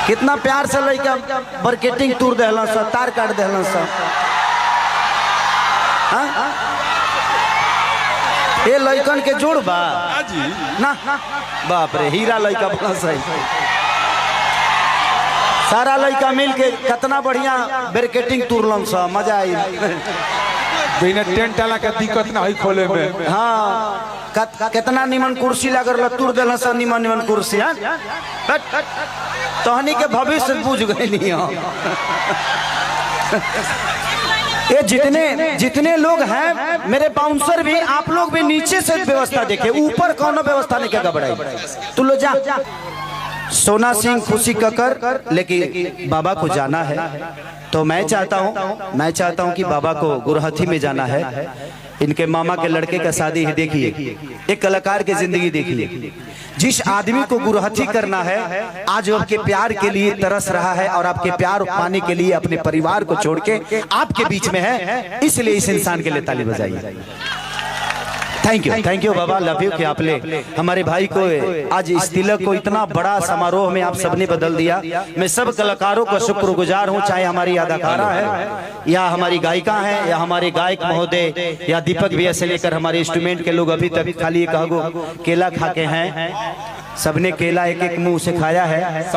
कितना प्यार से लड़का मार्केटिंग तूर दहलन सा, तार काट दहलन सा। ये लड़कन के जोड़ बा ना, बाप रे हीरा लड़का बना सही। सारा लड़का मिल के कितना बढ़िया मार्केटिंग तूरलन सा, मजा आई। बिना टेंट वाला के दिक्कत ना होई खोले में। हाँ कितना निमन कुर्सी लगल तूर दिल सा, निमन निमन कुर्सी। तहनी के भविष्य बुझ गई। ये जितने लोग हैं मेरे बाउंसर भी, आप लोग भी नीचे से व्यवस्था देखे, ऊपर कौन व्यवस्था नहीं क्या घबराई। तू लो जा। सोना सिंह खुशी ककर, लेकिन बाबा को जाना है तो मैं चाहता हूं कि बाबा को गुरहथी में जाना है। इनके मामा के लड़के का शादी है। देखिए एक कलाकार की जिंदगी देखिए। जिस आदमी को गुरहथी करना है आज वो आपके प्यार के लिए तरस रहा है और आपके प्यार पाने के लिए अपने परिवार को छोड़ के आपके बीच में है, इसलिए इस इंसान के लिए ताली बजाइए। थैंक यू बाबा, लव यू कि आपने हमारे भाई को आज इस तिलक को इतना बड़ा समारोह में आप सबने बदल दिया। मैं सब कलाकारों का शुक्रगुजार हूं, चाहे हमारी अदाकारा है या हमारी गायिका है या हमारे गायक महोदय या दीपक भैया से लेकर हमारे इंस्ट्रूमेंट के लोग अभी तक खाली कहो केला खा के हैं। सबने केला एक एक मुंह से खाया है।